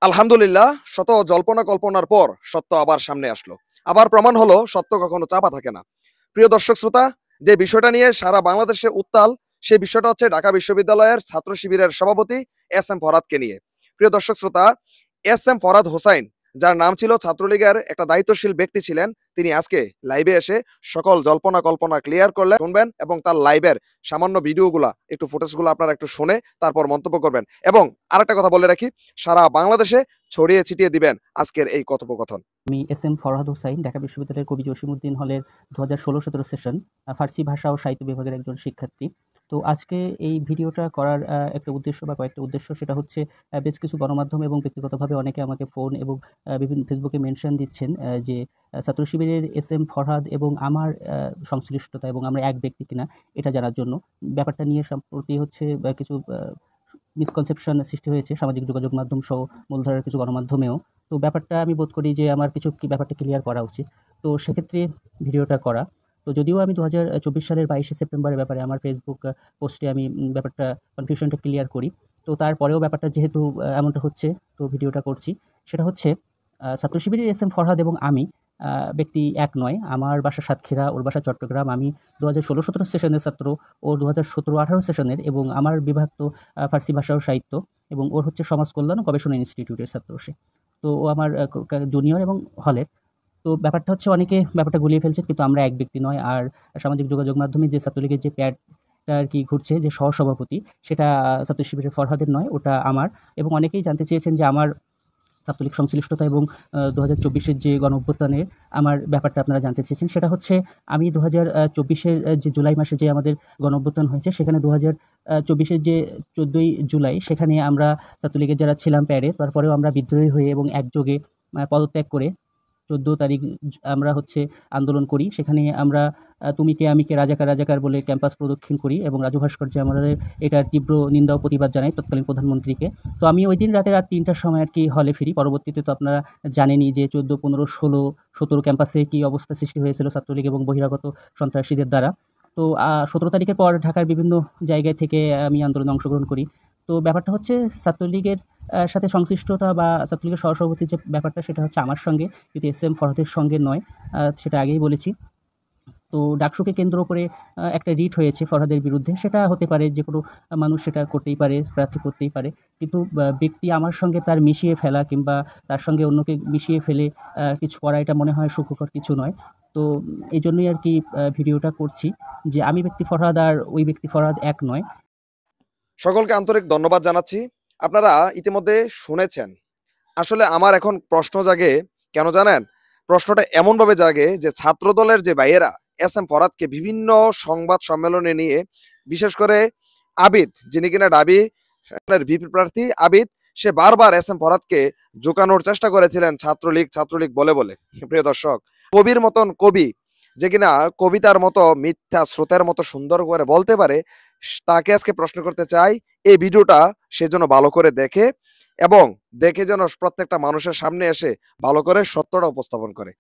আলহামদুলিল্লাহ, শত জল্পনা কল্পনার পর সত্য আবার সামনে আসলো। আবার প্রমাণ হলো সত্য কখনো চাপা থাকে না। প্রিয় দর্শক শ্রোতা, যে বিষয়টা নিয়ে সারা বাংলাদেশে উত্তাল, সেই বিষয়টা হচ্ছে ঢাকা বিশ্ববিদ্যালয়ের ছাত্র শিবিরের সভাপতি এস এম ফরহাদকে নিয়ে। প্রিয় দর্শক শ্রোতা, এস এম ফরহাদ হোসাইন, যার নাম ছিল ছাত্রলীগের একটা দায়িত্বশীল ব্যক্তি ছিলেন, তিনি আজকে লাইভে এসে সকল জল্পনা কল্পনা ক্লিয়ার করলেন। শুনবেন এবং তার লাইভের সামান্য ভিডিওগুলা, একটু ফুটেজগুলো আপনারা একটু শুনে তারপর মন্তব্য করবেন। এবং আরেকটা কথা বলে রাখি, সারা বাংলাদেশে ছড়িয়ে ছিটিয়ে দিবেন আজকের এই কথোপকথন। আমি এস এম ফরহাদ হোসাইন, ঢাকা বিশ্ববিদ্যালয়ের কবি জসিমউদ্দিন হলের 2016-17 সেশন ফার্সি ভাষা ও সাহিত্য বিভাগের একজন শিক্ষার্থী। তো আজকে এই ভিডিওটা করার একটা উদ্দেশ্য বা কয়েকটা উদ্দেশ্য, সেটা হচ্ছে বেশ কিছু গণমাধ্যম এবং ব্যক্তিগতভাবে অনেকে আমাকে ফোন এবং বিভিন্ন ফেসবুকে মেনশন দিচ্ছেন যে ছাত্র শিবিরের এস এম ফরহাদ এবং আমার সংশ্লিষ্টতা এবং আমরা এক ব্যক্তি কিনা এটা জানার জন্য। ব্যাপারটা নিয়ে সম্প্রতি হচ্ছে কিছু মিসকনসেপশন সৃষ্টি হয়েছে সামাজিক যোগাযোগ মাধ্যম সহ মূলধারার কিছু গণমাধ্যমেও। তো ব্যাপারটা আমি বোধ করি যে আমার কিছু ব্যাপারটা ক্লিয়ার করা উচিত। তো সেক্ষেত্রে ভিডিওটা করা। তো যদিও আমি 2024 সালের 22শে সেপ্টেম্বরের ব্যাপারে আমার ফেসবুক পোস্টে আমি ব্যাপারটা কনফিউশনটা ক্লিয়ার করি। তো তারপরেও ব্যাপারটা যেহেতু এমনটা হচ্ছে, তো ভিডিওটা করছি। সেটা হচ্ছে ছাত্র শিবিরের এস এম ফরহাদ এবং আমি ব্যক্তি এক নয়। আমার বাসা সাতক্ষীরা, ওর বাসা চট্টগ্রাম। আমি 2016-17 সেশনের ছাত্র, ও 2017-18 সেশনের, এবং আমার বিভাগ তো ফার্সি ভাষা ও সাহিত্য, এবং ওর হচ্ছে সমাজ কল্যাণ ও গবেষণা ইনস্টিটিউটের ছাত্র সে। তো ও আমার জুনিয়র এবং হলের। তো ব্যাপারটা হচ্ছে অনেকে ব্যাপারটা গুলিয়ে ফেলছে, কিন্তু আমরা এক ব্যক্তি নয়। আর সামাজিক যোগাযোগ মাধ্যমে যে ছাত্রলীগের যে প্যাডটা আর কি ঘুরছে, যে সহসভাপতি, সেটা ছাত্র শিবিরের ফরহাদের নয়, ওটা আমার। এবং অনেকেই জানতে চেয়েছেন যে আমার ছাত্রলীগ সংশ্লিষ্টতা এবং 2024-এর যে গণঅভ্যুত্থানের আমার ব্যাপারটা আপনারা জানতে চেয়েছেন। সেটা হচ্ছে আমি 2024-এর যে জুলাই মাসে যে আমাদের গণঅভ্যুত্থান হয়েছে, সেখানে 2024-এর যে 14ই জুলাই, সেখানে আমরা ছাত্রলীগের যারা ছিলাম প্যাডে, তারপরেও আমরা বিদ্রোহী হয়ে এবং একযোগে পদত্যাগ করে 14 তারিখ আমরা হচ্ছে আন্দোলন করি। সেখানে আমরা তুমি কে আমি কে রাজাকার রাজাকার বলে ক্যাম্পাস প্রদক্ষিণ করি এবং রাজু ভাস্কর্যে আমাদের এটার তীব্র নিন্দা ও প্রতিবাদ জানাই তৎকালীন প্রধানমন্ত্রীকে। তো আমি ওই দিন রাত 3টার সময় আর কি হলে ফিরি। পরবর্তীতে তো আপনারা জানেনই যে 14, 15, 16, 17 ক্যাম্পাসে কি অবস্থা সৃষ্টি হয়েছিল ছাত্রলীগ এবং বহিরাগত সন্ত্রাসীদের দ্বারা। তো 17 তারিখের পর ঢাকার বিভিন্ন জায়গায় থেকে আমি আন্দোলনে অংশগ্রহণ করি। তো ব্যাপারটা হচ্ছে ছাত্রলীগের সাথে সংশ্লিষ্টতা বা ছাত্রলীগের সহসভাপতির যে ব্যাপারটা, সেটা হচ্ছে আমার সঙ্গে, কিন্তু এস এম ফরহাদের সঙ্গে নয়। সেটা আগেই বলেছি। তো ডাকসুকে কেন্দ্র করে একটা রিট হয়েছে ফরহাদের বিরুদ্ধে। সেটা হতে পারে, যেকোনো মানুষ সেটা করতেই পারে, প্রার্থী করতেই পারে। কিন্তু ব্যক্তি আমার সঙ্গে তার মিশিয়ে ফেলা কিংবা তার সঙ্গে অন্যকে মিশিয়ে ফেলে কিছু করা, এটা মনে হয় সুখকর কিছু নয়। তো এইজন্যই আর কি ভিডিওটা করছি যে আমি ব্যক্তি ফরহাদ আর ওই ব্যক্তি ফরহাদ এক নয়। সকলকে আন্তরিক ধন্যবাদ জানাচ্ছি। আপনারা ইতিমধ্যে শুনেছেন। আসলে আমার এখন প্রশ্ন জাগে, কেন জানেন? প্রশ্নটা এমনভাবে জাগে যে ছাত্রদলের যে ভাইয়েরা এস এম ফরহাদকে বিভিন্ন সংবাদ সম্মেলনে নিয়ে, বিশেষ করে আবিদ, যিনি কিনা ডাবি ভিপি প্রার্থী আবিদ, সে বারবার এস এম ফরহাদকে জোকানোর চেষ্টা করেছিলেন ছাত্রলীগ ছাত্রলীগ বলে বলে। প্রিয় দর্শক, কবির মতন কবি, যে কিনা কবিতার মতো মিথ্যা স্রোতের মতো সুন্দর করে বলতে পারে, তাকে আজকে প্রশ্ন করতে চাই এই ভিডিওটা সে যেন ভালো করে দেখে, এবং দেখে যেন প্রত্যেকটা মানুষের সামনে এসে ভালো করে সত্যটা উপস্থাপন করে।